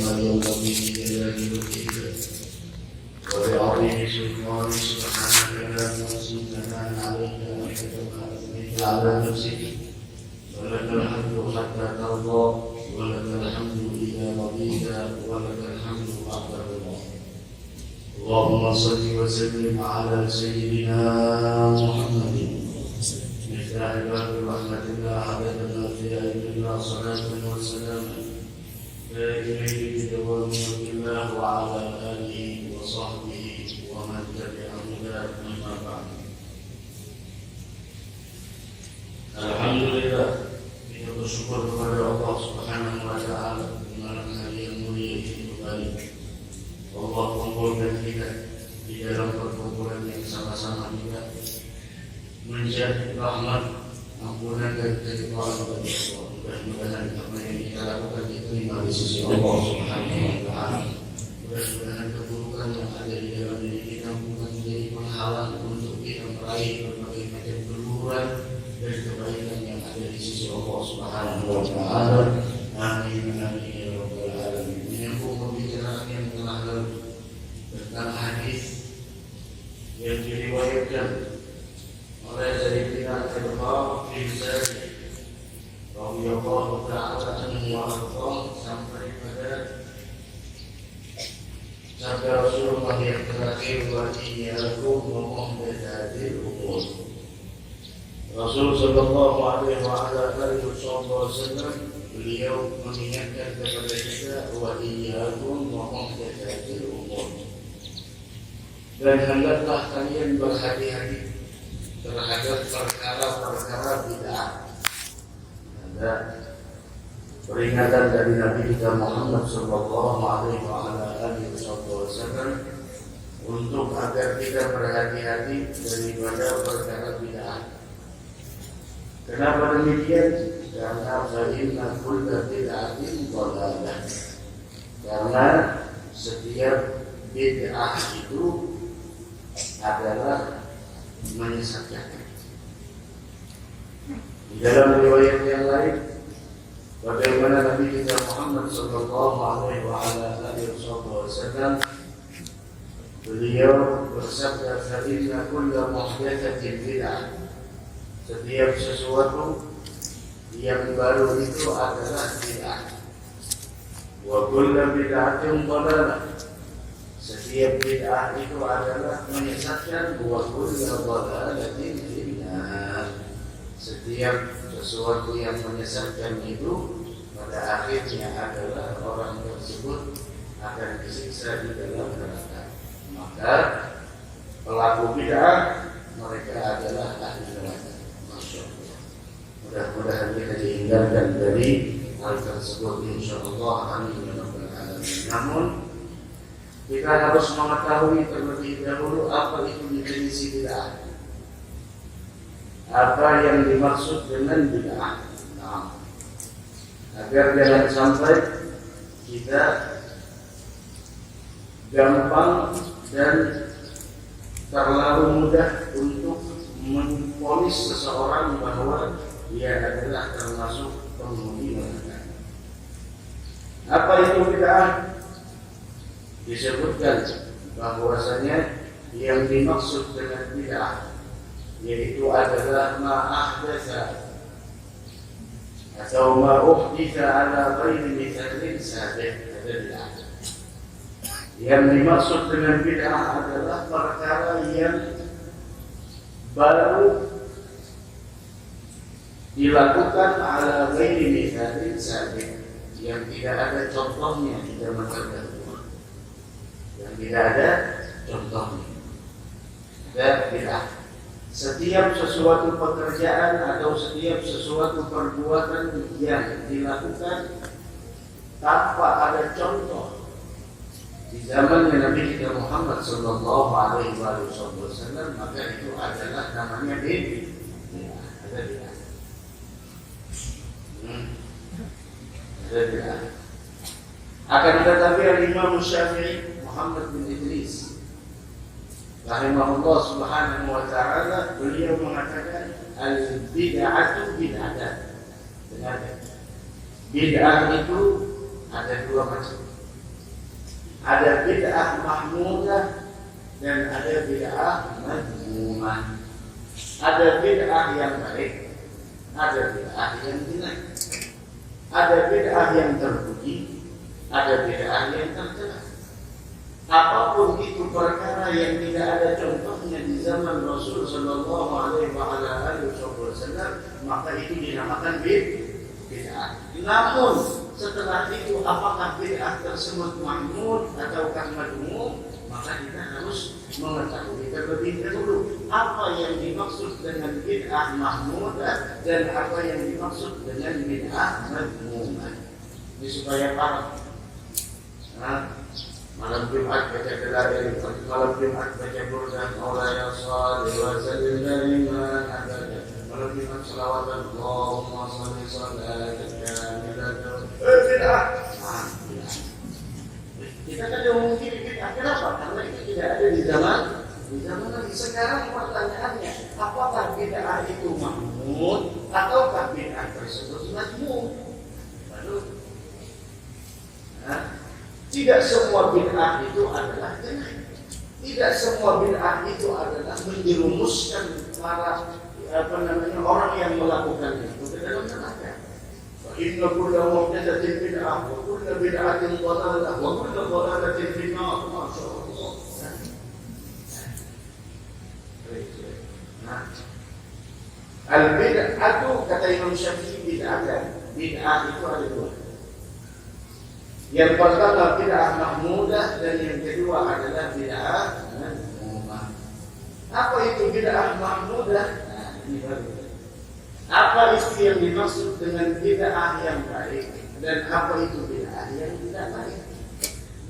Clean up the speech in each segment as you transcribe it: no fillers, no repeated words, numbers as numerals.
ما ينبغي لجلال وجهك ولعظيم سلطانك سبحانك لا نحصي ثناء عليك أنت كما أثنيت على نفسك ولك الحمد حتى ترضى ولك الحمد إذا رضيت ولك الحمد بعد الرضا. اللهم صل وسلم على سيدنا محمد مفتاح باب رحمة الله عدد ما في علم الله صلاة وسلام إليه بدوام ملك الله وعلى آله وصحبه ومن تبع هداه أما بعد. Alhamdulillah, kita bersyukur kepada Allah Subhanahu wa Ta'ala di malam hari yang mulia ini kembali. Allah kumpulkan kita di dalam perkumpulan yang sama-sama kita menjadi rahmat, ampunan dan keridhaan bagi Allah. Mudah-mudahan apa yang kita lakukan diterima di sisi Allah Subhanahu wa Ta'ala. Mudah-mudahan keburukan yang ada di dalam diri kita bukan menjadi penghalang untuk kita meraih berbagai macam keluhuran dan kebaikan yang ada di sisi Allah Subhanahu wa Ta'ala. Amin amin ya rabbal alamin. Menyambung pembicaraan yang telah lalu tentang hadis yang diriwayatkan oleh Sayyidina Al-Bukhari bin Sa'id radhiyallahu ta'ala anhu wa arda sampai pada sabda Rasulullah yang terakhir, wa iyyakum wa muhdatsatil umur. Rasul sallallahu alaihi wasallam beliau mengingatkan kepada kita, wa iyyakum wa muhdatsatil umur, dan hendaklah kalian berhati-hati terhadap perkara-perkara bid'ah. Ada peringatan dari Nabi kita Muhammad sallallahu alaihi wasallam untuk agar kita berhati-hati daripada perkara bid'ah. Kenapa demikian? Karena fa'inna kulla bid'atin dhalalah. Karena setiap bid'ah itu adalah menyesatkan. Di dalam riwayat yang lain, bagaimana Nabi kita Muhammad sallallahu alaihi wasallam beliau bersabda, fa'inna kulla muhdatsatin bid'ah. Setiap sesuatu yang baru itu adalah bid'ah. Wa kullu bid'atin dhalalah. Setiap bid'ah itu adalah menyesatkan. Wa kullu dhalalatin finnar. Setiap sesuatu yang menyesatkan itu pada akhirnya adalah orang tersebut akan disiksa di dalam neraka. Maka pelaku bid'ah mereka adalah ahli neraka. Mudah-mudahan kita dihindarkan dari hal tersebut insyaallah, amin ya rabbal alamin. Namun kita harus mengetahui terlebih dahulu apa itu definisi bid'ah, apa yang dimaksud dengan bid'ah. Nah, agar jangan sampai kita gampang dan terlalu mudah untuk memvonis seseorang bahwa dia adalah termasuk penghuni neraka. Apa itu bid'ah? Disebutkan bahwasanya yang dimaksud dengan bid'ah yaitu adalah ma'ahdatsa atau ma'uhditsa ala ghairi mithalin sabiq. Yang dimaksud dengan bid'ah adalah perkara yang baru dilakukan ala ghairi mithalin sabiq, yang tidak ada contohnya di zaman terdahulu, yang tidak ada contohnya. Dan bid'ah setiap sesuatu pekerjaan atau setiap sesuatu perbuatan yang dilakukan tanpa ada contoh di zaman Nabi kita Muhammad sallallahu alaihi wasallam, maka itu adalah namanya bid'ah. Ada bid'ah. Akan tetapi Imam Syafi'i Muhammad bin Idris rahimahullah subhanahu wa ta'ala, beliau mengatakan al-bid'atu bid'atan. Bid'ah itu ada dua macam. Ada bid'ah mahmudah dan ada bid'ah madhmumah. Ada bid'ah yang baik, ada bid'ah yang jelek. Ada bid'ah yang terpuji, ada bid'ah yang tercela. Apapun itu perkara yang tidak ada contohnya di zaman Rasul Sallallahu Alaihi Wasallam, maka itu dinamakan bid'ah. Namun setelah itu apakah bid'ah tersebut mahmud ataukah madhmum, maka kita harus mengetahui terlebih dahulu apa yang dimaksud dengan bid'ah mahmudah dan apa yang dimaksud dengan bid'ah madhmumah. Ini supaya paham. Malam Jumat baca Dalail, malam Jumat baca Burdah, Maulaya Shalih wa sallim daiman abada. Malam Jumat selawatan Allahumma shalli salatan kamilatan. Bid'ah. Kita kan mungkin bid'ah. Kenapa? Karena itu tidak ada di zaman Nabi. Sekarang pertanyaannya, apakah bid'ah itu mahmud ataukah bid'ah tersebut madhmum? Lalu, tidak semua bid'ah itu adalah jelek. Tidak semua bid'ah itu adalah menjerumuskan para orang yang melakukan itu ke dalam neraka. Inna kulla muhdatsatin bid'ah wa kulla bid'atin dhalalah wa kulla dhalalatin fin nar. Masyaallah. Al-bid'atu kata Imam Syafi'i bid'atan. Bid'ah itu ada dua. Yang pertama bid'ah mahmudah dan yang kedua adalah bid'ah madhmumah. Apa itu bid'ah mahmudah? Ini baru. Apa itu yang dimaksud dengan bid'ah yang baik dan apa itu bid'ah yang tidak baik?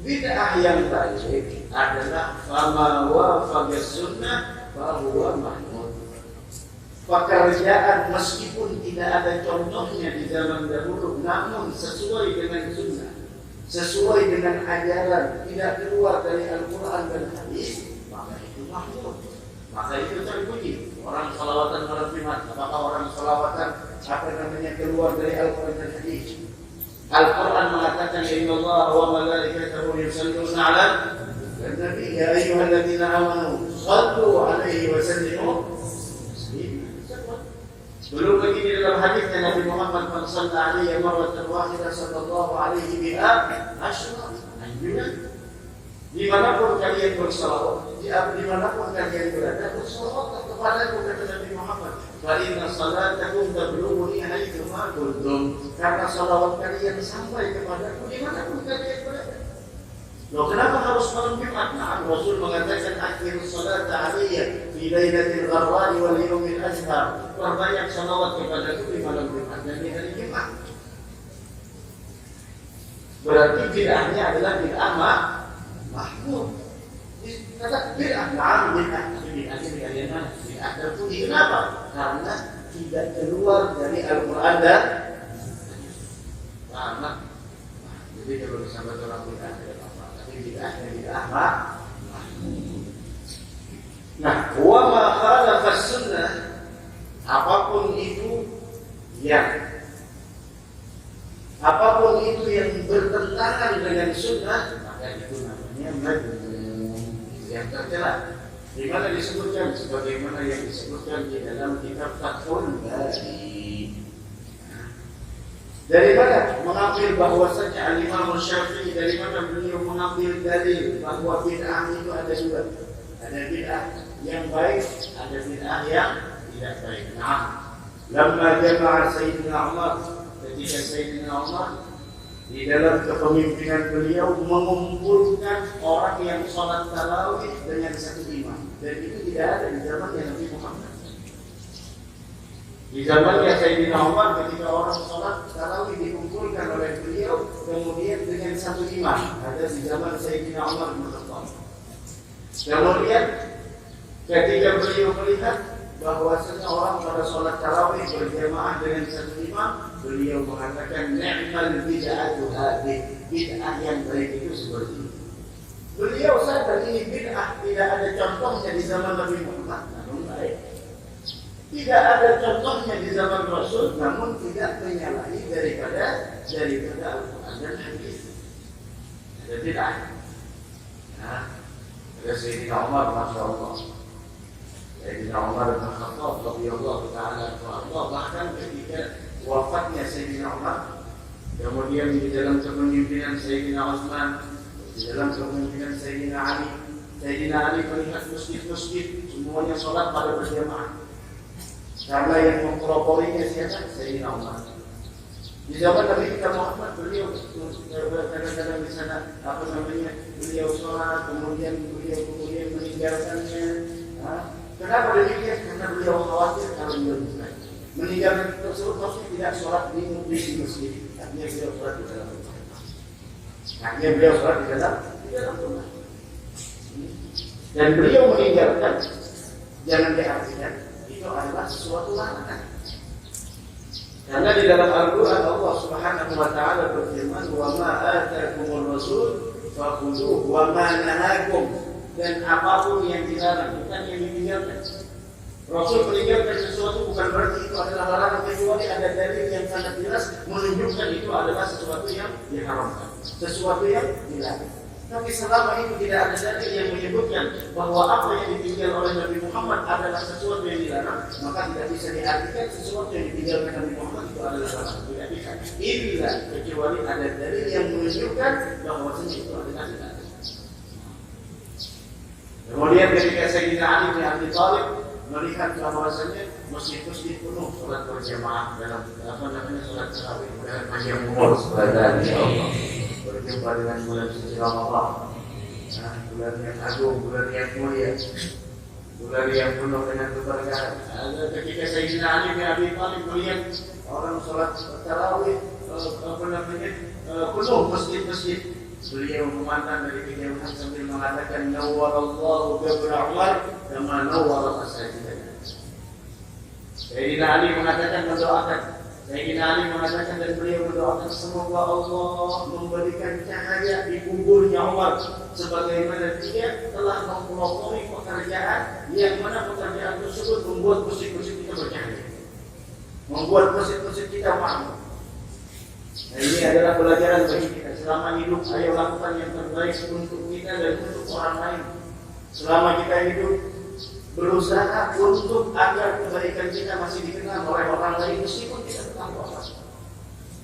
Bid'ah yang baik adalah fama wafaqa sunnah fahuwa mahmud. Pekerjaan meskipun tidak ada contohnya di zaman dahulu, namun sesuai dengan sunnah, sesuai dengan ajaran, tidak keluar dari Al-Quran dan Hadis, maka itu mahmud, maka itu terpuji. Orang salawatan malam Jumat, apakah orang salawatan keluar dari Al-Quran dan Hadis? Al-Quran mengatakan innallaha wa malaikatahu yusalluna 'alan nabi ya ayyuhalladzina amanu shallu 'alaihi wa sallimu taslima. Belum lagi di dalam hadisnya Nabi Muhammad sallallahu alaihi marratan wahidah sallallahu alaihi biha asyra anjuran. Dimanapun kalian bersalawat, dimanapun kalian berada, bersalawat kepada kata Nabi Muhammad. Fa inna salatakum tablughuni haitsu ma kuntum. Karena salawat kalian sampai kepadaku dimanapun kalian berada. Loh, kenapa harus malam Jumat? Nah, Rasul mengatakan akhirus salat alaiya fi lailatul gharwani wal yawmil azhar. Perbanyak salawat kepadaku di malam Jumat dan di hari Jumat. Berarti bid'ahnya adalah bid'ah mahmud. Kata bid'ah, bid'ah yang mana? Bid'ah terpuji. Kenapa? Karena tidak keluar dari Al-Quran dan Hadis. Jadi kalau disambut orang bid'ah tidak apa-apa. Tapi bid'ahnya bid'ah mahmud. Nah, wa ma khalafa sunnah, apapun itu yang bertentangan dengan sunnah, maka itu namanya madhmum, yang tercela. Di mana disebutkan sebagaimana yang disebutkan di dalam kitab Fathul Bari. Dari mana mengambil bahwasanya Al-Imam Syafi'i, dari mana beliau mengambil dalil bahwa bid'ah itu ada dua. Ada bid'ah yang baik, ada bid'ah yang tidak baik. Nah, lamma jama'a Sayyidina Umar, ketika Sayyidina Umar di dalam kepemimpinan beliau mengumpulkan orang yang sholat tarawih dengan satu imam, dan itu tidak ada di zamannya Nabi Muhammad. Di zamannya Sayyidina Umar, ketika orang sholat tarawih dikumpulkan oleh beliau kemudian dengan satu imam, ada di zaman Sayyidina Umar bin Khattab. Kemudian ketika beliau melihat bahwasanya orang pada sholat tarawih berjamaah dengan satu imam, beliau mengatakan ni'mal bid'atu hadhihi, bid'ah yang baik itu seperti ini. Beliau sadar ini bid'ah tidak ada contohnya di zaman Nabi Muhammad, namun baik. Tidak ada contohnya di zaman Rasul, namun tidak menyalahi daripada Al-Quran dan Hadis. Ada bid'ah. Nah, ada Sayyidina Umar, Masya Allah. Sayyidina Umar bin Khattab radhiyallahu ta'ala anhu, bahkan ketika wafatnya Sayyidina Umar, kemudian di dalam kepemimpinan Sayyidina Utsman, di dalam kepemimpinan Sayyidina Ali, Sayyidina Ali melihat masjid-masjid semuanya sholat pada berjamaah. Karena yang mempeloporinya siapa? Sayyidina Umar. Di zaman Nabi kita Muhammad, beliau kadang-kadang di sana beliau sholat, kemudian meninggalkannya. Kenapa demikian? Karena beliau khawatir kalau beliau bukan meninggalkan tersebut pasti tidak sholat di masjid. Artinya beliau sholat di dalam rumah. Artinya beliau sholat di dalam rumah. Dan beliau meninggalkan, jangan diartikan itu adalah sesuatu larangan. Karena di dalam Al-Quran Allah Subhanahu wa Ta'ala berfirman, "Wa ma atakumur rasul fakhudhuhu wa ma nahakum." Dan apapun yang dilarang, bukan yang ditinggalkan. Rasul meninggalkan sesuatu bukan berarti itu adalah larangan, kecuali ada dalil yang sangat jelas menunjukkan itu adalah sesuatu yang diharamkan, sesuatu yang dilarang. Tapi selama itu tidak ada dalil yang menyebutkan bahwa apa yang ditinggal oleh Nabi Muhammad adalah sesuatu yang dilarang, maka tidak bisa diartikan sesuatu yang ditinggalkan Nabi Muhammad itu adalah larangan. Tidak bisa. Illa kecuali ada dalil yang menunjukkan bahwa itu adalah dilarang. Kemudian ketika Sayyidina Ali bin Abi Thalib melihat bahwasanya masjid-masjid penuh sholat berjamaah dalam sholat tarawih dan panjang umur sebagai Allah berjumpa dengan bulan suci Ramadan, bulan yang agung, bulan yang mulia, bulan yang penuh dengan keberkahan. Ketika Sayyidina Ali bin Abi Thalib melihat orang sholat tarawih penuh masjid-masjid, beliau memandang dari kejauhan sambil mengatakan, "Nawwarallahu qabra Umar kama nawwara masajidana." Sayyidina Ali mengatakan dan beliau mendoakan, semoga Allah memberikan cahaya di kuburnya Umar sebagaimana dia telah mempelopori pekerjaan yang mana pekerjaan tersebut membuat masjid-masjid kita bercahaya, membuat masjid-masjid kita makmur. Nah, ini adalah pelajaran bagi kita. Selama hidup, ayo lakukan yang terbaik untuk kita dan untuk orang lain. Selama kita hidup, berusaha untuk agar kebaikan kita masih dikenal oleh orang lain meskipun kita tetap wafat.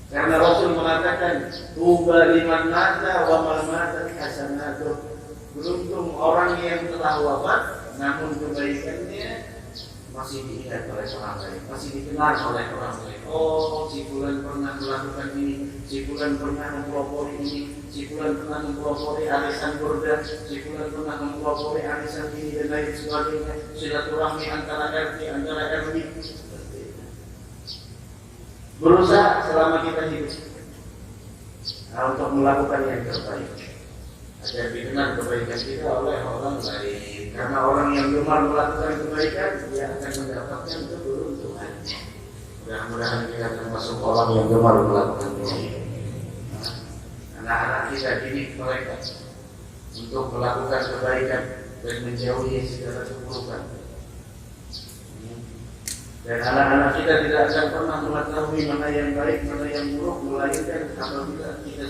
Karena Rasul mengatakan, "Tuba liman mata wa man mata hasanatuh." Beruntung orang yang telah wafat, namun kebaikannya masih diingat oleh orang lain, masih dikenal oleh orang lain. Oh, si fulan pernah melakukan ini, si fulan pernah mempelopori ini, si fulan pernah mempelopori arisan burda, si fulan pernah mempelopori arisan ini dan lain sebagainya. Silaturahmi antara RT, antara RW. Berusaha selama kita hidup untuk melakukan yang terbaik agar dikenal kebaikan kita oleh orang lain. Karena orang yang gemar melakukan kebaikan, dia akan mendapatkan keberuntungan. Mudah-mudahan kita termasuk orang yang gemar melakukan kebaikan. Anak-anak kita didik mereka untuk melakukan kebaikan dan menjauhi segala keburukan. Dan anak-anak kita tidak akan pernah mengetahui mana yang baik, mana yang buruk, melainkan apabila kita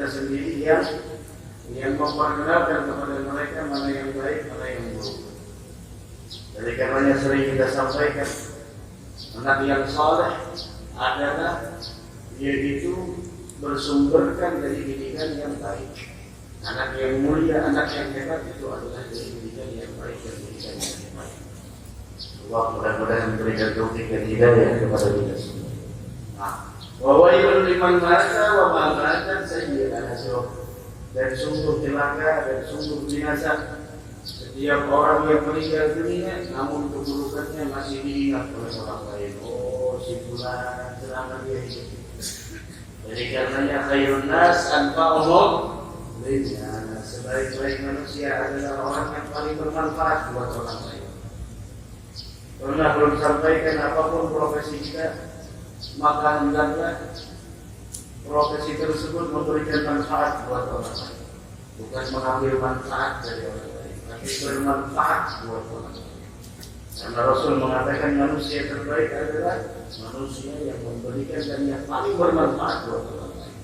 sendiri yang memperkenalkan kepada mereka mana yang baik, mana yang buruk. Jadi karenanya sering kita sampaikan, anak yang saleh adalah yaitu bersumberkan dari didikan yang baik. Anak yang mulia, anak yang hebat itu adalah dari didikan yang baik dan didikan yang hebat. Allah mudah-mudahan memberikan taufik dan hidayah kepada kita semua. Wa wailul liman mata wa ma mata sayyi'an hasyur. Dan sungguh celaka dan sungguh binasa setiap orang yang meninggal dunia namun keburukannya masih diingat oleh orang lain. Oh, si fulan selama dia hidup. Jadi karenanya khairun nas anfa'uhum linnas. Sebaik-baik manusia adalah orang yang paling bermanfaat buat orang lain. Pernah belum sampaikan apapun profesi kita, maka hendaklah profesi tersebut memberikan manfaat buat orang lain, bukan mengambil manfaat dari orang lain, tapi bermanfaat buat orang lain. Karena Rasul mengatakan manusia terbaik adalah manusia yang memberikan dan yang paling bermanfaat buat orang lain.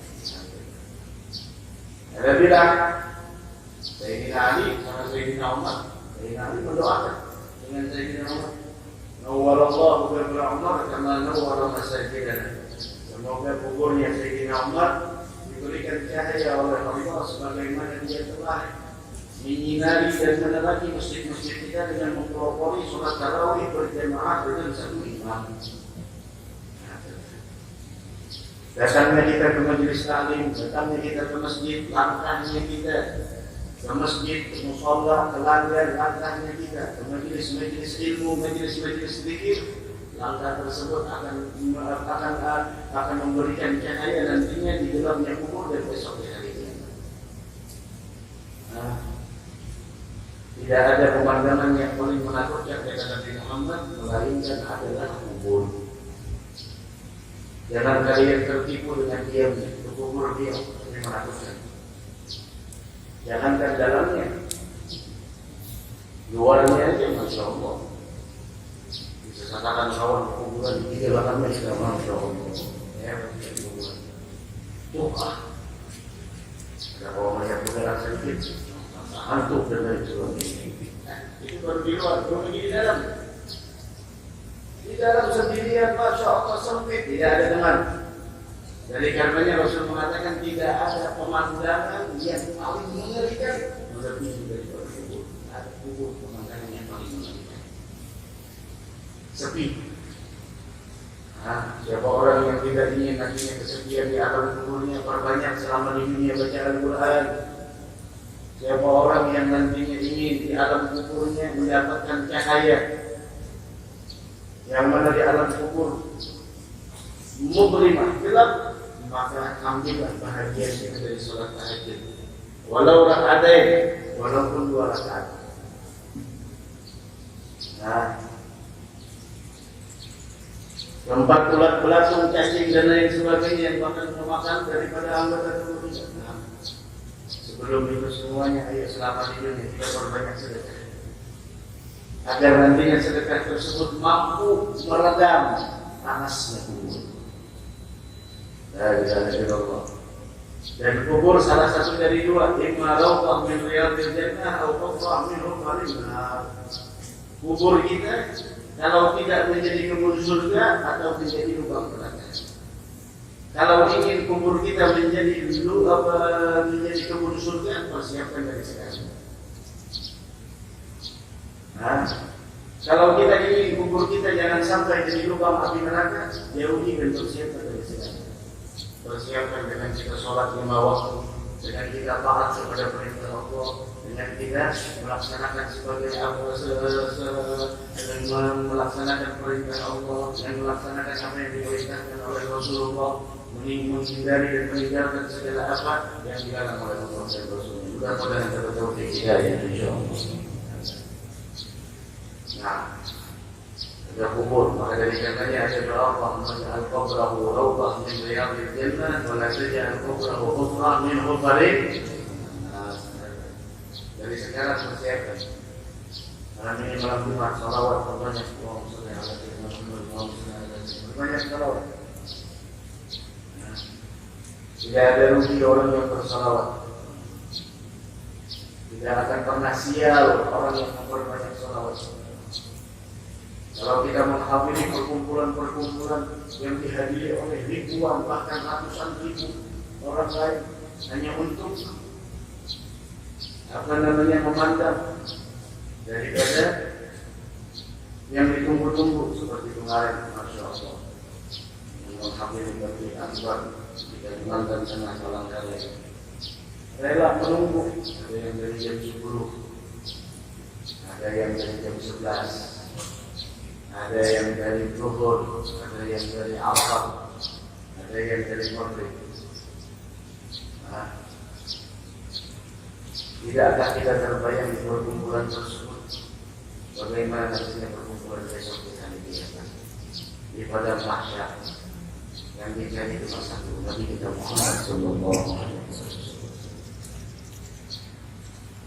Ada bilang Sayyidina Ali sama Sayyidina Umar. Sayyidina Ali mendoakan dengan Sayyidina Umar. Nawwarallahu qabra Umar kama nawwara masajidana. Semoga kuburnya Sayyidina Umar diberikan cahaya oleh Allah sebagaimana dia telah menyinari dan menerangi masjid-masjid kita dengan mempelopori sholat tarawih berjamaah dengan satu imam. Datangnya kita ke majelis taklim, datangnya kita ke masjid, langkahnya kita ke masjid, ke mushola, ke langkahnya kita ke majelis-majelis ilmu, majelis-majelis zikir. Langkah tersebut akan memberikan cahaya nantinya di dalamnya kubur dan besok di hari kiamat. Tidak ada pemandangan yang paling menakutkan kata Nabi Muhammad melainkan adalah kubur. Jangan kalian tertipu dengan diamnya, itu kubur diam, ini menakutkan. Jangankan dalamnya, luarnya aja Masya Allah. Bisa katakan kawan kuburan di dalamnya sudah Masya Allah. Ya, kuburan. Tuh ada orang melihat kuburan sedikit, hantu dan lain sebagainya. Itu baru di luar, belum di dalam. Di dalam sendirian Masya Allah sempit, tidak ada teman. Dari karenanya Rasul mengatakan tidak ada pemandangan yang paling mengerikan melebihi daripada kubur. Ada kubur pemandangan yang paling mengerikan. Sepi. Siapa orang yang tidak ingin nantinya kesepian di alam kuburnya, perbanyak selama di dunia baca Al-Quran. Siapa orang yang nantinya ingin di alam kuburnya mendapatkan cahaya, yang mana di alam kubur mublimah gelap, maka ambillah bahagianya dari sholat tahajud, walau rakaatain, walaupun 2 rakaat. Tempat ulat belatung, cacing dan lain sebagainya yang bahkan memakan daripada anggota tubuh kita. Sebelum itu semuanya, ayo selama di dunia kita berbanyak sedekah, agar nantinya sedekah tersebut mampu meredam panasnya kubur. La ilaha illallah. Dan kubur salah satu dari 2, imma rawdah min riyadil jannah atau qatra min hufarin nar. Kubur kita kalau tidak menjadi kebun surga atau menjadi lubang neraka. Kalau ingin kubur kita menjadi kebun surga, persiapkan dari sekarang. Kalau kita ingin kubur kita jangan sampai jadi lubang api neraka, jauhi dan persiapkan dari sekarang. Persiapkan dengan kita sholat 5 waktu, dengan kita taat kepada perintah Allah, dengan kita melaksanakan sebagai dengan melaksanakan perintah Allah, dan melaksanakan apa yang diperintahkan oleh Rasulullah, menghindari dan meninggalkan segala apa yang dilarang oleh Allah dan Rasulullah. Mudah-mudahan kita taufik hidayah insyaallah. Ada kubur, maka dari karenanya ada doa Allahumma ja'al qabrahu rawdah min riyadil jannah wa la taj'al qabrahu hufran min hufarin. Dari sekarang persiapkan. Malam ini malam Jumat, salawat berbanyak, berbanyak salawat. Tidak ada rugi orang yang bersalawat. Tidak akan pernah sial orang yang memperbanyak salawat. Kalau kita menghadiri perkumpulan-perkumpulan yang dihadiri oleh ribuan bahkan ratusan ribu orang lain hanya untuk memandang daripada yang ditunggu-tunggu seperti kemarin, Masya Allah, yang menghadiri bagi Akbar di Kalimantan Tengah Palangkaraya. Rela menunggu, ada yang dari jam 10, ada yang dari jam 11. Ada yang dari Zuhur, ada yang dari Asar, ada yang dari Maghrib. Tidakkah kita terbayang di perkumpulan tersebut? Bagaimana nantinya perkumpulan besok di hari kiamat? Di padang mahsyar yang dicari cuma satu, Nabi kita Muhammad sallallahu alaihi wasallam.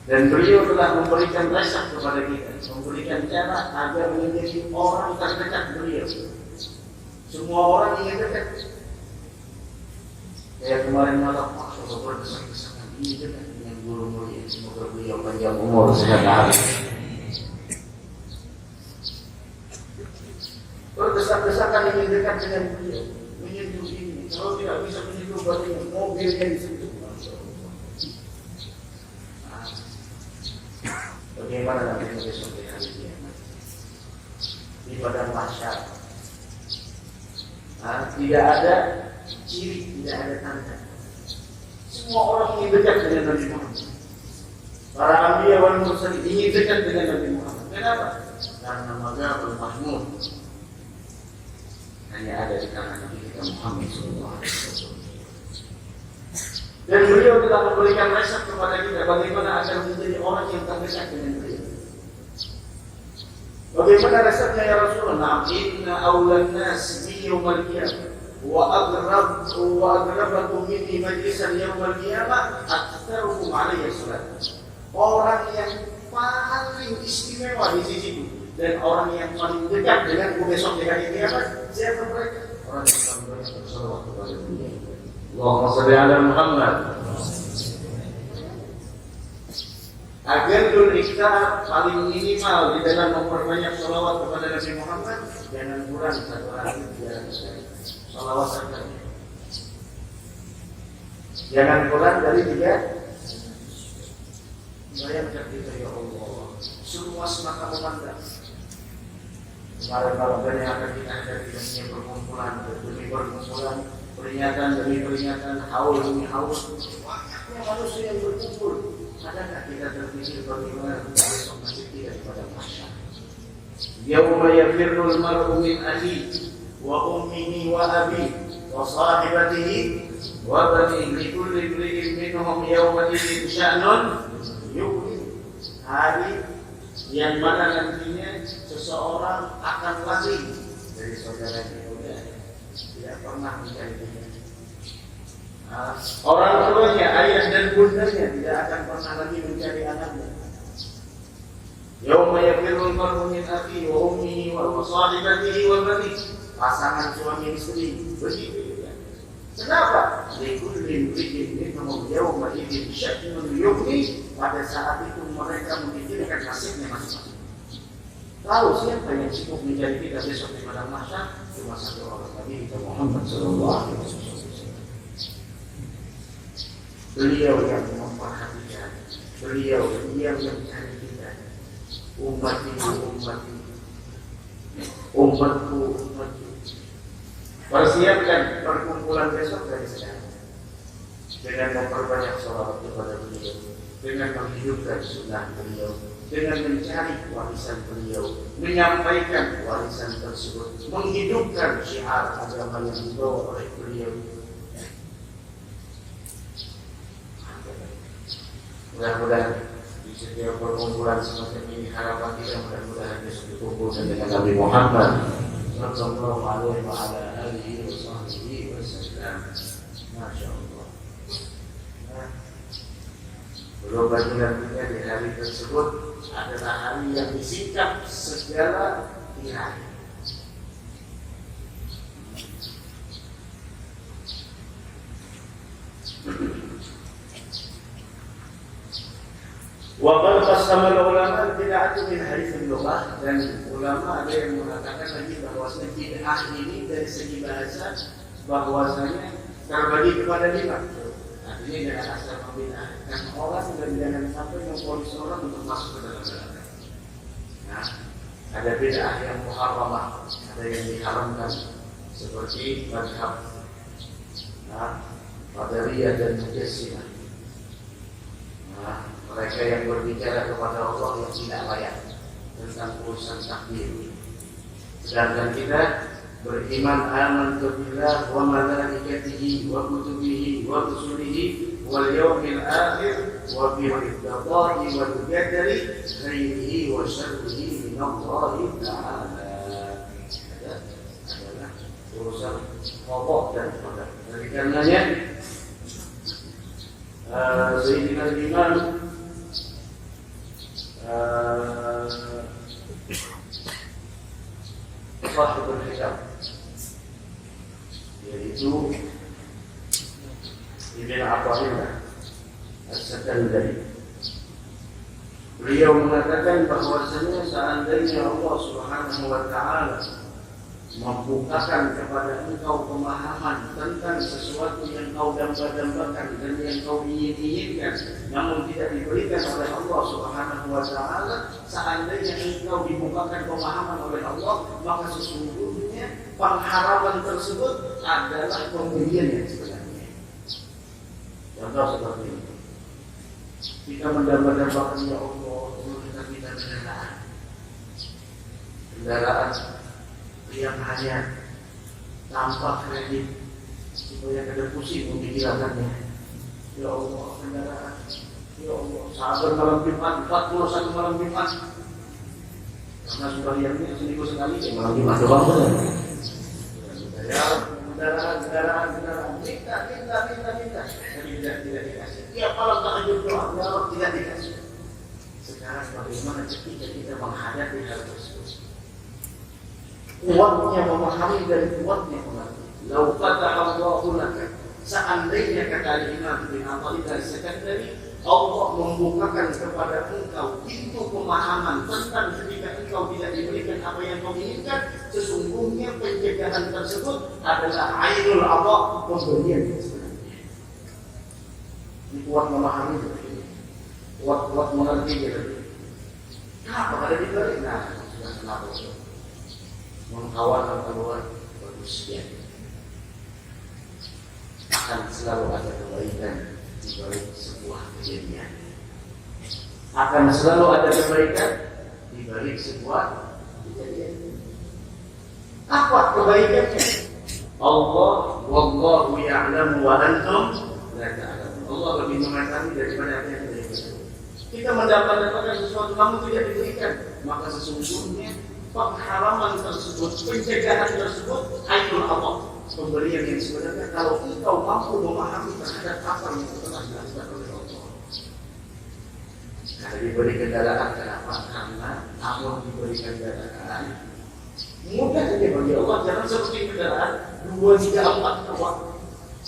Dan beliau telah memberikan resep kepada kita, memberikan cara agar menjadi orang terdekat beliau. Semua orang ingin dekat. Kayak kemarin malam, Allah berdesak-desakan, ini dekat dengan guru mulia. Semoga beliau panjang umur sehat hari. Berdesak-desakan ingin dekat dengan beliau, menyentuh ini. Kalau tidak bisa menyentuh badannya, mobilnya disentuh. Bagaimana nanti besok di hari kiamat? Di padang mahsyar. Tidak ada ciri, tidak ada tanda. Semua orang ingin dekat dengan Nabi Muhammad. Para anbiya wal mursalin ingin dekat dengan Nabi Muhammad. Kenapa? Karena Maghabul Mahmud hanya ada di tangan Nabi kita Muhammad SAW. Dan beliau telah memberikan resep kepada kita bagaimana agar menjadi orang yang terdekat dengan beliau. Bagaimana resepnya ya Rasulullah? Inna awlan nas bi yawmal qiyamah wa aghrabakum minni majlisan yawmal qiyamah aktsarukum alayya salat. Orang yang paling istimewa di sisiku dan orang yang paling dekat denganku besok di hari kiamat, siapa mereka? Orang yang paling banyak bersalawat kepada beliau. Allahumma shalli ala Muhammad. Agar kita paling minimal di dalam memperbanyak salawat kepada Nabi Muhammad, jangan kurang satu hari 300 kali salawat saja. Jangan kurang dari 3. Bayangkan kita ya Allah, semua semata memandang. Kemarin malam yang akan kita hadapi dengan perkumpulan demi perkumpulan, peringatan demi peringatan, haul demi haul, banyaknya manusia yang berkumpul. Adakah kita terpikir bagaimana kita besok masih tidak pada mahsyar? Yauma yafirrul mar'u min akhihi wa ummihi wa abihi wa sahibatihi wa banihi likulli imri'in minhum yawma idzin sya'nun yughni. Hari yang mana nantinya seseorang akan lari dari saudaranya, tidak pernah mencari dia. Orang tuanya, ayah dan bundanya tidak akan pernah lagi mencari anaknya. Yauma yafirrul mar'u min akhihi wa ummihi wa sahibatihi wa banihi. Pasangan suami istri begitu juga. Kenapa? Likulli imri'in minhum yawma idzin sya'nun yughni. Pada saat itu mereka memikirkan nasibnya masing-masing. Tahu siapa yang sibuk mencari kita besok di padang mahsyar? Cuma satu orang Nabi kita Muhammad SAW. Beliau yang memperhatikan, beliau yang mencari kita. Umatku. Persiapkan perkumpulan besok dari sekarang dengan memperbanyak salawat kepada beliau, dengan menghidupkan sunnah beliau, dengan mencari warisan beliau, menyampaikan warisan tersebut, menghidupkan syiar agama yang dibawa oleh beliau. Mudah-mudahan di setiap perkumpulan semacam ini harapan kita mudah-mudahan besok dikumpulkan dengan Nabi Muhammad sallallahu alaihi wa ala alihi wa sahbihi wasallam. Masya Allah. Berubah dinamika di hari tersebut adalah hari yang disingkap segala pihak. Waqad qasama ulama bid'ah min harifil lughah, dan ulama ada yang mengatakan lagi bahwasanya bid'ah ini dari segi bahasa bahwasanya terbagi kepada 5. Artinya jangan asal membid'ahkan orang dan jangan sampai memponis orang untuk masuk ke dalam neraka. Nah, ada bid'ah yang muharramah, ada yang diharamkan seperti mazhab Qadariyah dan Mu'tazilah. Mereka yang berbicara kepada Allah yang tidak layak tentang urusan takdir. Sedangkan kita beriman amantu billah wa malaikatihi wa kutubihi wa rusulihi wal yawmil akhir wa bi qada'i wal qadari khairihi wa syarrihi min Allah Ta'ala. Adalah urusan pokok dan qadar. Oleh karenanya Sayyidina Imam Sahibul Hikam, yaitu Ibn Atha'illah As-Sakandari. Beliau mengatakan bahwasanya seandainya Allah Subhanahu wa Ta'ala membukakan kepada engkau pemahaman tentang sesuatu yang kau dambakan dan yang kau inginkan, namun tidak diberikan oleh Allah Subhanahu wa Ta'ala, seandainya engkau dibukakan pemahaman oleh Allah, maka sesungguhnya pengharaman tersebut adalah pemberian yang sebenarnya. Contoh seperti ini. Kita mendambakan ya Allah, kita kendaraan yang hanya tanpa kredit supaya kada pusing memikirkannya. Ya Allah, kendaraan. Ya Allah, sabar malam Jumat, 41 malam Jumat. Karena sudah yang ini seminggu sekali, malam Jumat doang. Ya, kendaraan. Minta. Tapi tidak dikasih. Tiap malam tahajud doa, ya Allah tidak dikasih. Sekarang bagaimana ketika kita menghadapi hal tersebut? Kuatnya memahami dan kuatnya mengerti. Lau fataha Allahu laka, seandainya kata Imam bin Athaillah dari Sakandari, Allah membukakan kepada engkau pintu pemahaman tentang ketika engkau tidak diberikan apa yang kau inginkan, sesungguhnya pencegahan tersebut adalah ainul Allah, pemberian yang sebenarnya. Ini kuat memahami ini, kuat mengerti gitu. Kenapa ada di balik? Nah, sudah kenapa itu? Mengkawan keluar bagus ya. Akan selalu ada kebaikan di balik sebuah kejadian. Akan selalu ada kebaikan di balik sebuah kejadian. Apa kebaikannya? Allah wallahu ya'lamu wa antum la ta'lamun. Allah lebih mengetahui daripada apa yang kita ketahui. Kita mendapatkan sesuatu namun tidak diberikan, maka sesungguhnya pengharaman tersebut, pencegahan tersebut, ainul Allah, pemberian yang sebenarnya kalau engkau mampu memahami terhadap apa yang telah dilakukan oleh Allah. Kalau diberi kendaraan, kenapa? Karena Allah diberi kendaraan mudah saja bagi Allah. Jangan seperti kendaraan 2, 3, 4 kawan.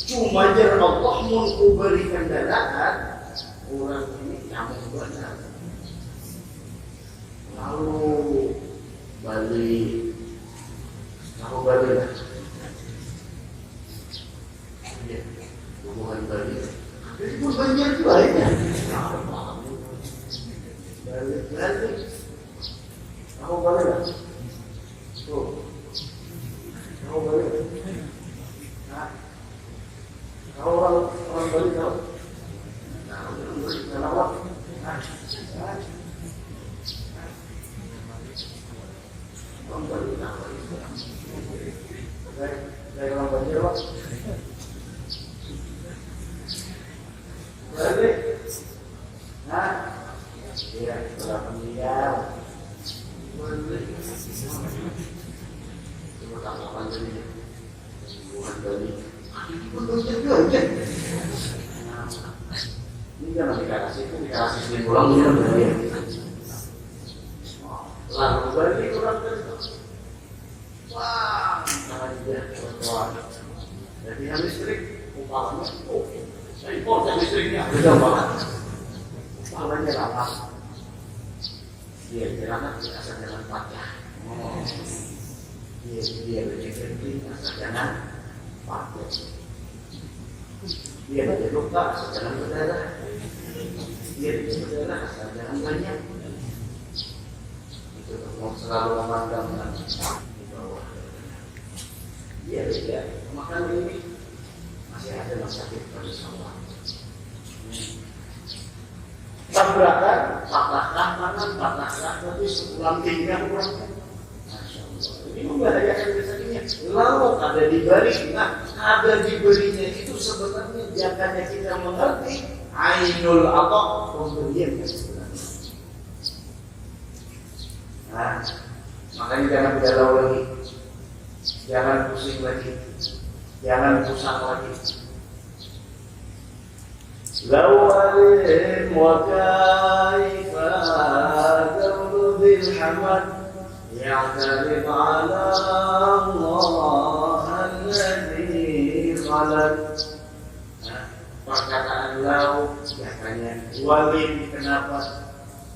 Cuma jar Allah mau beri kendaraan, orang ini kamu benar. Lalu Bali, aku Bali lah. Ya, hubungan Bali. Jadi pun banyak juga ya. Bali. Aku Bali lah. Tuh, aku Bali. Nah, kau orang Bali tahu? Nah, orang Bali kenapa? Dari orang Banjar Pak. Balik. Nah, iya, berapa miliar? Balik. Coba tanggapan dari bukan dari. Ini pun juga aja. Ini jangan dikasih sering pulang ini kan dari. Lalu balik orang dari. Wah, dia berdoa. Jadi yang listrik, upahnya oke. Saya impor yang listriknya beda banget. Upahnya ramah. Dia jalan asal jalan pajak. Dia berjengkel asal jalan pajak. Dia berluka asal jalan berdarah. Dia berdarah asal jalan banyak. Itu selalu memandang di bawah. Dia makan ini masih ada sakit pada sawah. Tabrakan, patah tangan, patah kaki, sebulan tinggal kurang. Masya Allah. Ini membahayakan rezekinya. Lalu ada diberi, ada diberinya itu sebenarnya jangannya kita mengerti ainul Allah, pemberian yang sebenarnya. Nah, makanya jangan galau lagi. Jangan pusing lagi, jangan pusat lagi. Lau alim wa kaifa dawlu dhil hamad ya'tarif ala Allah alladhi khalaq. perkataan lau, katanya walin, kenapa?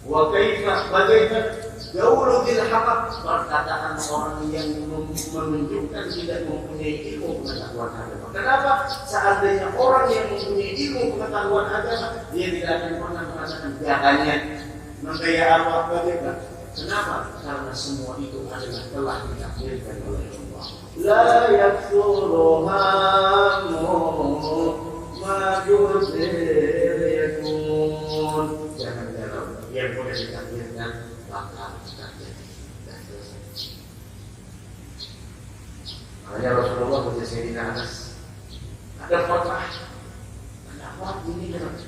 Wa kaifa, bagaimana? Gaulu bil haqq, perkataan orang yang menunjukkan tidak mempunyai ilmu pengetahuan agama. Kenapa? Seandainya orang yang mempunyai ilmu pengetahuan agama, dia tidak akan pernah mengatakan katanya menggaya apa bagaimana? Kenapa? Karena semua itu adalah telah ditakdirkan oleh Allah. La yaksuruha majuzirikun. Jangan galau, yang boleh ditakdirkan bakal ditakdirkan. Makanya Rasulullah punya Sayyidina Anas, ada fatwa. Kenapa ini kenapa?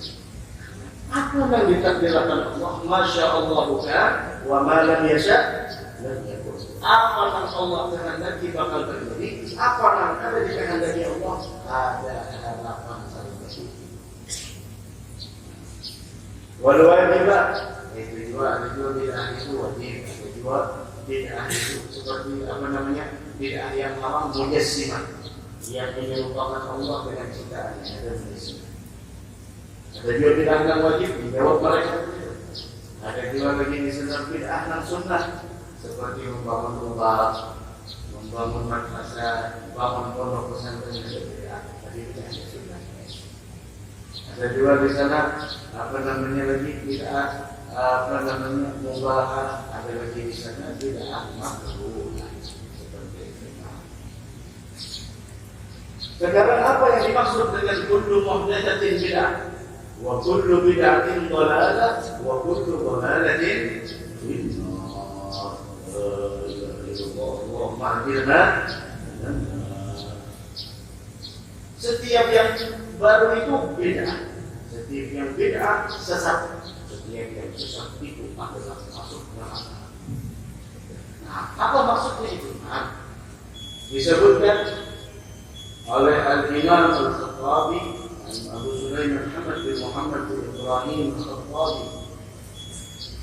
Apa yang ditakdirkan Allah? Masya Allah bukan, wa ma lam yasha lam yakun. Apa yang Allah kehendaki bakal terjadi, apa yang ada di kehendaki Allah, ada harapan terjadi. Wal wajibat, itu juga bid'ah itu wajib, itu juga bid'ah itu seperti apa namanya, bid'ah yang haram mujassimah, yang menyerupakan Allah dengan ciptaannya, ada mujassimah. Ada juga bid'ah yang wajib, dijawab mereka. Ada juga begini senar bid'ah yang sunnah, seperti membangun rumah, membangun madrasah, membangun pondok pesantren, ada bid'ah, tapi bid'ah yang sunnah. Ada juga di sana apa namanya lagi bid'ah, apa namanya mubah, ada lagi di sana bid'ah makruh, seperti itu. Sekarang apa yang dimaksud dengan kullu muhdatsatin bid'ah? Wa kullu bid'atin dhalalah wa kullu dhalalatin finnar. Allahumma ajirna. Setiap yang baru itu bid'ah. Setiap yang bid'ah sesat. Setiap yang sesat itu adalah masuk neraka. Nah, apa maksudnya itu? Nah, disebutkan oleh Al-Imam Al-Khattabi, Abu Sulaiman Muhammad bin Muhammad bin Ibrahim Al-Khattabi,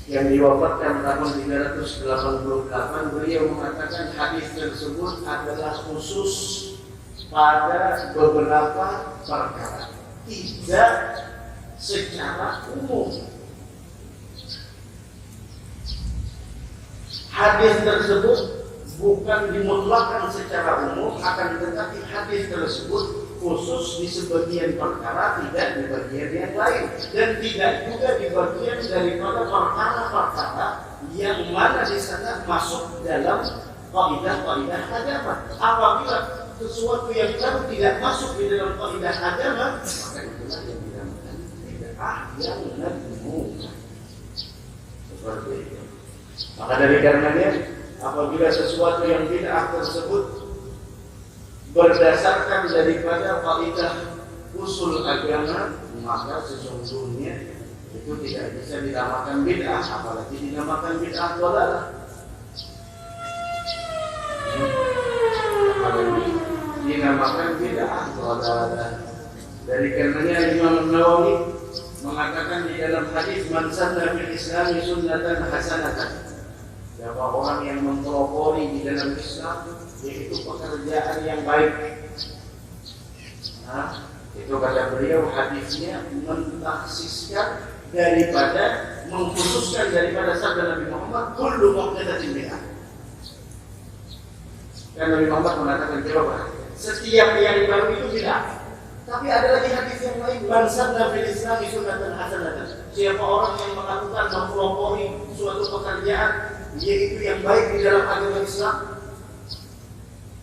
yang diwafatkan tahun 388, beliau mengatakan hadis tersebut adalah khusus pada beberapa perkara, tidak secara umum. Hadis tersebut bukan dimutlakkan secara umum, akan tetapi hadis tersebut khusus di sebagian perkara, tidak di bagian yang lain, dan tidak juga di bagian daripada perkara-perkara yang mana di sana masuk dalam kaidah-kaidah agama. Apabila sesuatu yang baru tidak masuk di dalam kaidah agama, maka itulah yang dinamakan bid'ah yang madhmu'ah. Seperti itu. Maka dari karenanya, apabila sesuatu yang bid'ah tersebut berdasarkan daripada kaidah usul agama, maka sesungguhnya itu tidak bisa dinamakan bid'ah, apalagi dinamakan bid'ah dhalalah. Apalagi dinamakan bid'ah dhalalah. Dari karenanya Imam Nawawi mengatakan di dalam hadis, man sanna fil Islami sunnatan hasanatan, siapa orang yang mempelopori di dalam Islam yaitu pekerjaan yang baik. Nah, itu kata beliau, hadisnya mentaksiskan daripada, mengkhususkan daripada sabda Nabi Muhammad, kullu muhdatsatin bid'ah. Dan Nabi Muhammad mengatakan, jawab, setiap yang baru itu bid'ah. Tapi ada lagi hadis yang lain, man sanna fil Islam sunnatan hasanatan, siapa orang yang melakukan, mempelopori suatu pekerjaan yaitu yang baik di dalam agama Islam,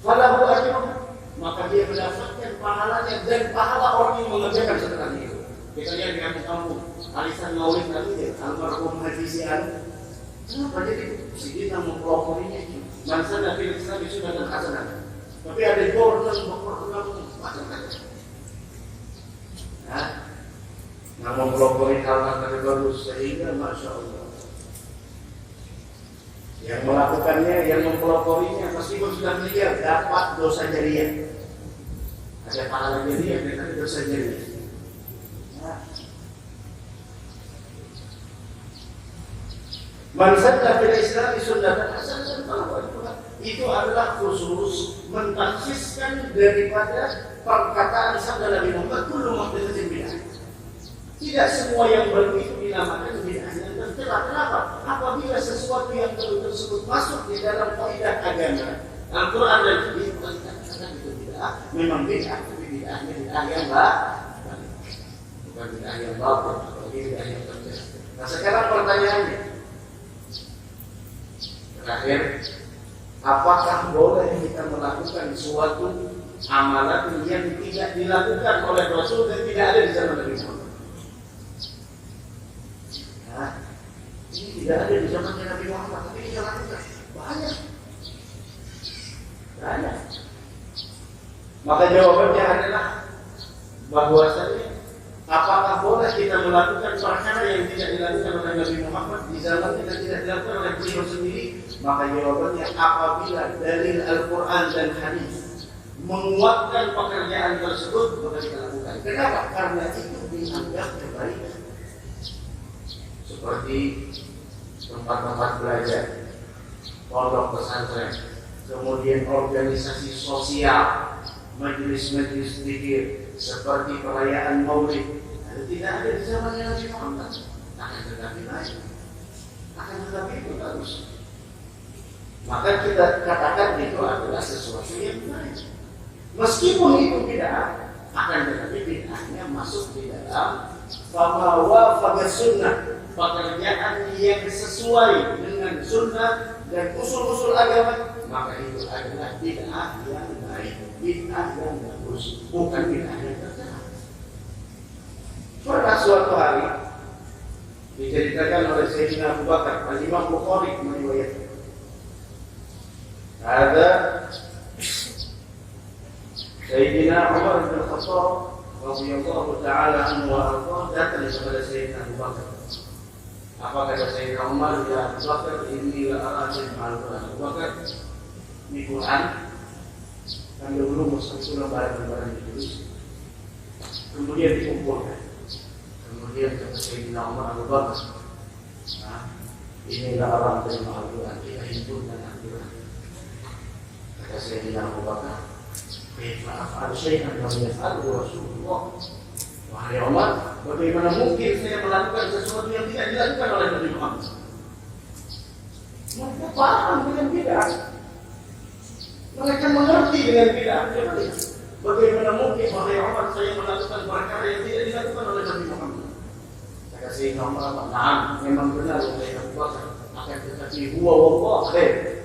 falahu ajruh, maka dia mendapatkan pahalanya dan pahala orang yang mengerjakan setelah itu. Kita lihat di kampung-kampung, alisan maulid tadi, almarhum Haji Sian, kenapa jadi kita mempeloporinya? Man sanna fil Islam sunnatan hasanatan. Tapi ada juga orang yang macam-macam. Nah, mempelopori hal-hal bagus sehingga masya Allah, yang melakukannya, yang mempeloporinya meskipun sudah meninggal dapat dosa jariah. Ada pahala jariah dan ada dosa jariah. Man sanna fil Islam sunnatan hasanatan, itu adalah khusus mentaksiskan daripada perkataan sabda Nabi Muhammad, kullu muhdatsatin bid'ah. Tidak semua yang baru itu dinamakan bid'ah yang tercela. Kenapa? Apabila sesuatu yang baru tersebut masuk di dalam kaidah agama, Al-Quran dan Hadis, bukan dikatakan itu bid'ah. Memang bid'ah, tapi bid'ahnya bid'ah yang bukan bid'ah yang batil, apalagi bid'ah yang tercela. Nah sekarang pertanyaannya, terakhir, apakah boleh kita melakukan suatu amalan yang tidak dilakukan oleh Rasul dan tidak ada di zaman Nabi Muhammad? Nah, ini tidak ada di zaman Nabi Muhammad, tapi kita lakukan banyak. Maka jawabannya adalah bahwasanya apakah boleh kita melakukan perkara yang tidak dilakukan oleh Nabi Muhammad di zaman kita tidak dilakukan oleh beliau sendiri? Maka jawabannya apabila dalil Al-Quran dan Hadis menguatkan pekerjaan tersebut, maka kita lakukan. Kenapa? Karena itu dianggap kebaikan. Seperti tempat-tempat belajar, pondok pesantren, kemudian organisasi sosial, majelis-majelis zikir, seperti perayaan Maulid. Tidak ada di zaman Nabi Muhammad. Akan tetapi baik, akan tetapi itu bagus. Maka kita katakan itu adalah sesuatu yang baik. Meskipun itu bid'ah, akan tetapi bid'ahnya masuk di dalam fama wafaqa sunnah, pekerjaan yang sesuai dengan sunnah dan usul-usul agama, maka itu adalah bid'ah yang baik, bid'ah yang bagus, bukan bid'ah yang tercela. Pernah suatu hari diceritakan oleh Sayyidina Abu Bakar, Al-Imam Bukhari meriwayatkan, ada Sayyidina Umar bin Khattab radhiyallahu ta'ala anhu wa ardhah datang kepada Sayyidina Abu Bakar. Apa kata Sayyidina Umar? Ya Abu Bakar, ini la arajin al-Quran. Abu Bakar, ini Quran kan dulu musuh lembaran-lembaran ditulis, kemudian dikumpulkan. Kemudian kata Sayyidina Umar, Abu Bakar, ini la arajin al-Quran, kita himpunkan Al-Quran. Kata Sayyidina Abu Bakar, af'al syai'an lam yaf'alhu Rasulullah. Wahai Umar, bagaimana mungkin saya melakukan sesuatu yang tidak dilakukan oleh Nabi Muhammad? Mereka paham dengan bid'ah, mereka mengerti dengan bid'ah. Bagaimana mungkin wahai Umar saya melakukan perkara yang tidak dilakukan oleh Nabi Muhammad? Kata Sayyidina Umar, nah, memang benar wahai Abu Bakar, akan tetapi huwa wallah khair.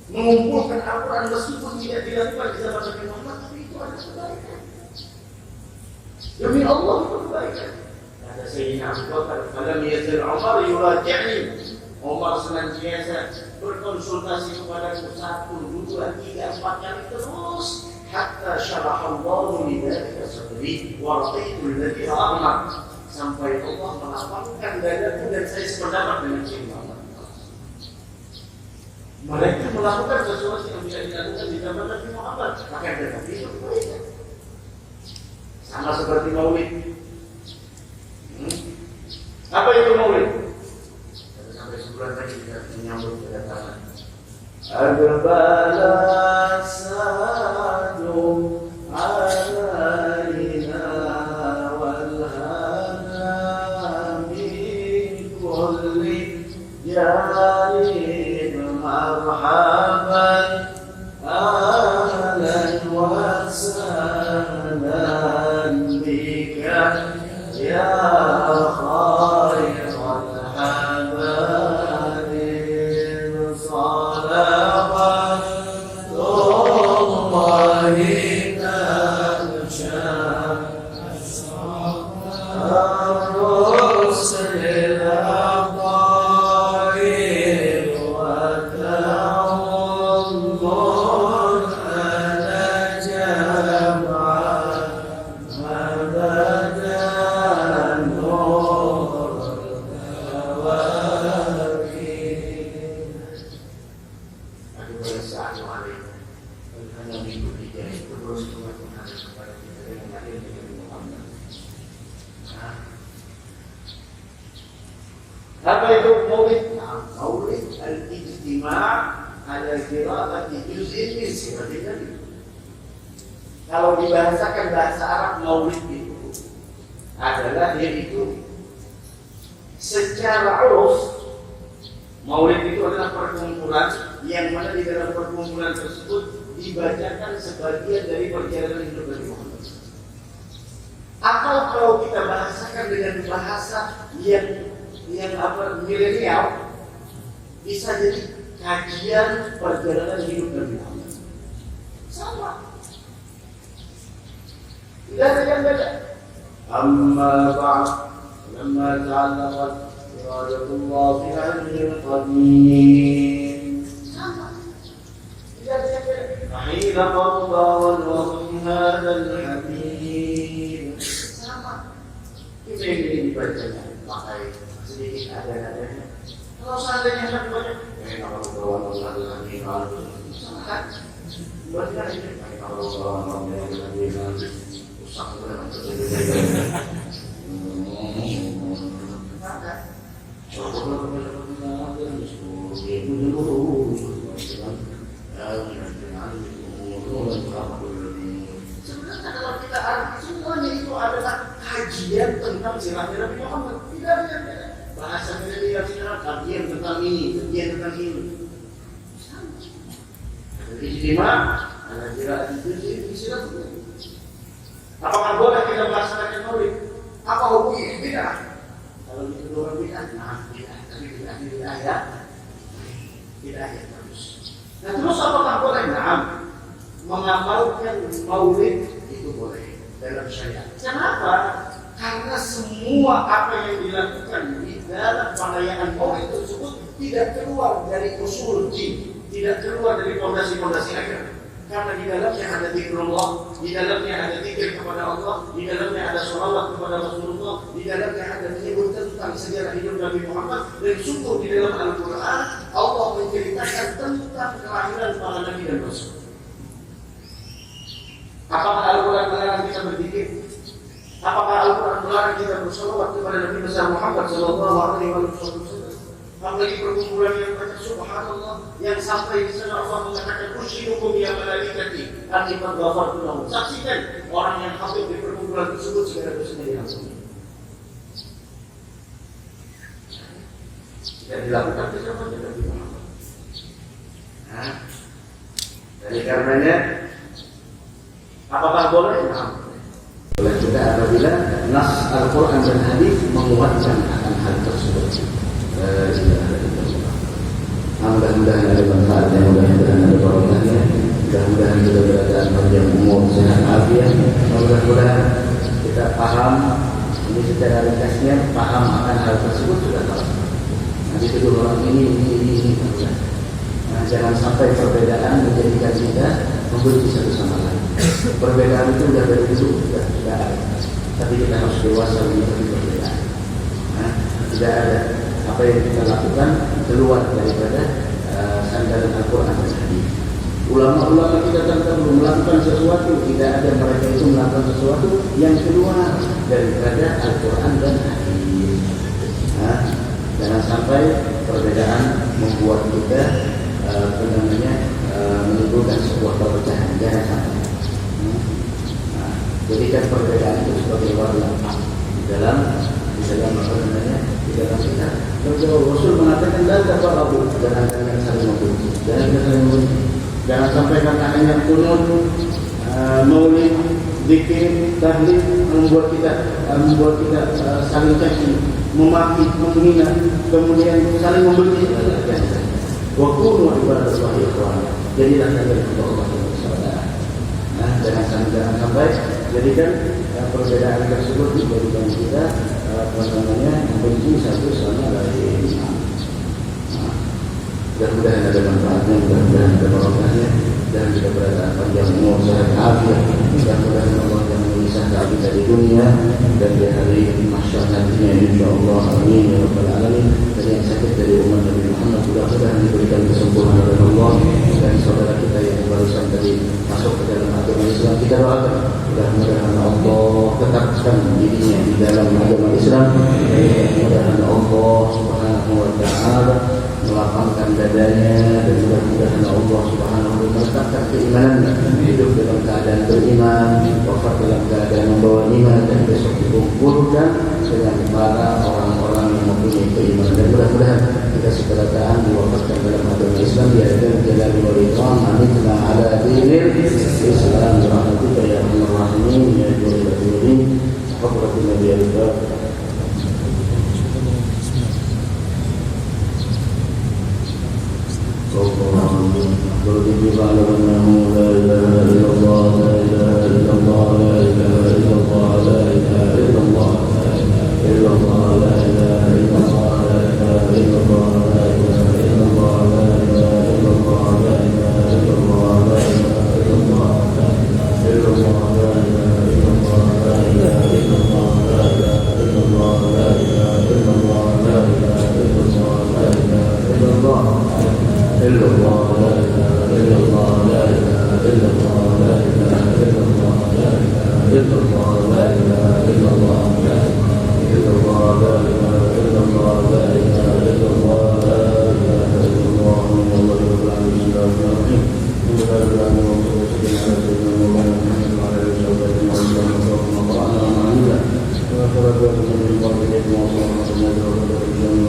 Mengumpulkan Al-Quran meskipun tidak dilakukan di zaman Nabi Muhammad, tapi itu adalah kebaikan. Demi Allah itu kebaikan. Kata Sayyidina Abu Bakar, falam yazal Umar yuraji'ni. Umar senantiasa berkonsultasi kepadaku 1, 2, 3, 4 kali terus, hatta syarahallahu lidzalika sadri wa ra'aytu alladhi ra'ama, sampai Allah melapangkan dadaku dan saya sependapat dengan Sayyidina Umar. Mereka melakukan sesuatu yang tidak dilakukan di zaman Nabi Muhammad, maka tetapi itu kebaikan. Sama seperti Maulid. Apa itu Maulid? Sampai sebulan lagi kita menyambut kedatangan Al-Bala Sadum Alaina Walhana Min Kulli Jari marhaban ahlan wa sahlan bika ya khairal habaib salawatullahi tansha ar-rusul Apa itu Maulid? Maulid al-ijtima' ala qira'ati juz'in min siratin Nabi. Kalau dibahasakan bahasa Arab, Maulid itu adalah yaitu secara uruf Maulid itu adalah perkumpulan yang mana di dalam perkumpulan tersebut dibacakan sebagian dari perjalanan hidup Nabi Muhammad. Atau kalau kita bahasakan dengan bahasa yang milenial, bisa jadi kajian perjalanan hidup Nabi Muhammad. Sama. Tidak ada yang beda. Amma ba'd, lamma ta'allaqat iradullah fil 'ilmil qadim. Sama. Tidak ada yang beda. Ahina qadda wal waqti hadzal hadith. Sama. Ini dibacanya pakai sedikit ada-adanya. Kalau seandainya hendak dibaca, kalau kawan satu lagi kalau sama kan? Berarti kan ini kalau kawan lagi usah dengan sebenarnya kalau kita arti semuanya itu adalah kajian tentang sirah Nabi Muhammad. Tidak ada yang beda. Bahasa milenial sekarang kajian tentang ini, kajian tentang ini. Ijtima, ada kira itu istilah. Apakah boleh kita melaksanakan maulid? Apa hukumnya? Bid'ah. Kalau itu orang bid'ah, nah bid'ah, tapi bid'ah ya. Bid'ah ya terus. Nah terus apakah boleh? Nah, mengamalkan maulid itu boleh dalam syariat. Kenapa? Karena semua apa yang dilakukan di dalam perayaan maulid tersebut tidak keluar dari usul din, tidak keluar dari fondasi-fondasi agama. Karena di dalamnya ada zikrullah, di dalamnya ada zikir kepada Allah, di dalamnya ada sholawat kepada Rasulullah, di dalamnya ada menyebut tentang sejarah hidup Nabi Muhammad. Dan sungguh di dalam Al-Quran Allah menceritakan tentang kelahiran para nabi dan rasul. Apakah Al-Quran melarang kita berzikir? Apakah Al-Quran melarang kita bersolawat kepada Nabi besar Muhammad Sallallahu Alaihi Wasallam? Apalagi perkumpulan yang baca Subhanallah yang sampai di sana Allah mengatakan usyidukum ya malaikati akibat ghafartu lahum. Saksikan orang yang hadir di perkumpulan tersebut segala dosanya diampuni. Tidak dilakukan bersama Nabi Muhammad. Nah, dari karenanya apakah boleh? Boleh juga apabila nas Al-Quran dan hadis menguatkan akan hal tersebut. Mudah-mudahan ada manfaatnya, mudah-mudahan ada barokahnya, mudah-mudahan kita berada panjang umur, sehat afiat, mudah-mudahan kita paham ini secara ringkasnya, paham akan hal tersebut sudah tahu. Nanti kedua orang ini. Nah, jangan sampai perbedaan menjadikan kita membenci satu sama lain. Perbedaan itu sudah dari dulu sudah ada, tapi kita harus dewasa menyikapi perbedaan. Nah, tidak ada apa yang kita lakukan keluar daripada sandaran Al-Quran dan Hadis. Ulama-ulama kita tentu melakukan sesuatu, tidak ada mereka itu melakukan sesuatu yang keluar daripada Al-Quran dan Hadis. Nah, jangan sampai perbedaan membuat kita menimbulkan sebuah perpecahan. Jangan sampai. Nah, jadikan perbedaan itu sebagai warna di dalam apa namanya di dalam kita. Kalau Rasul mengatakan jangan saling membenci, jangan sampai karena hanya kunut, maulid, zikir, tahlil membuat kita saling caci, memaki, menghina, kemudian saling membenci. Wa kunu ibadallahi ikhwana. Jadilah kalian hamba Allah saudara. Nah, jangan sampai jadikan perbedaan tersebut dijadikan kita membenci satu sama lain. Mudah-mudahan ada manfaatnya, mudah-mudahan ada barokahnya, dan kita berada panjang umur sehat afiat. Mudah-mudahan Allah yang memisahkan kita di dunia dan di hari mahsyar nantinya insyaallah. Amin ya rabbal alamin. Dan yang sakit dari umat Nabi Muhammad mudah-mudahan diberikan kesembuhan oleh Allah, dan saudara kita yang barusan tadi masuk ke dalam agama Islam kita doakan mudah-mudahan Allah tetapkan dirinya di dalam agama Islam. Mudah-mudahan Allah Subhanahu wa taala melapangkan dadanya, dan mudah-mudahan Allah Subhanahu wa taala menetapkan keimanannya, hidup dalam keadaan beriman, wafat dalam keadaan membawa iman, dan besok dikumpulkan dengan para orang-orang yang mempunyai keimanan. Dan mudah-mudahan kita sekedataan diwafatkan dalam agama Islam di hadapan jalali wal ikram. Amitna ala dinil Islam rahmatika ya arhamar rahimin ya jalal jalali hadratin nabi al-bab. بالله أنه لا إله إلا الله لا إله إلا الله لا إله إلا الله لا إله إلا الله إلا الله لا إله إلا الله لا إله إلا الله لا إله إلا الله لا إله إلا الله لا إله إلا الله لا إله إلا الله إلا الله لا إله إلا الله لا إله إلا الله لا إله إلا الله لا إله إلا الله لا إله إلا الله لا إله إلا الله إلا الله لا إله إلا الله لا إله إلا الله لا إله إلا الله لا إله إلا الله لا إله إلا الله لا إله إلا الله لا إله إلا الله لا إله إلا الله لا إله إلا الله من الله رب العالمين الرحيم من الله العالمين وصلى على سيدنا مولانا محمد وعلى آله وصحبه أجمعين وسلم وقرأنا معنا وآخر دعوانا من الله إليكم وصلى الله عليه وسلم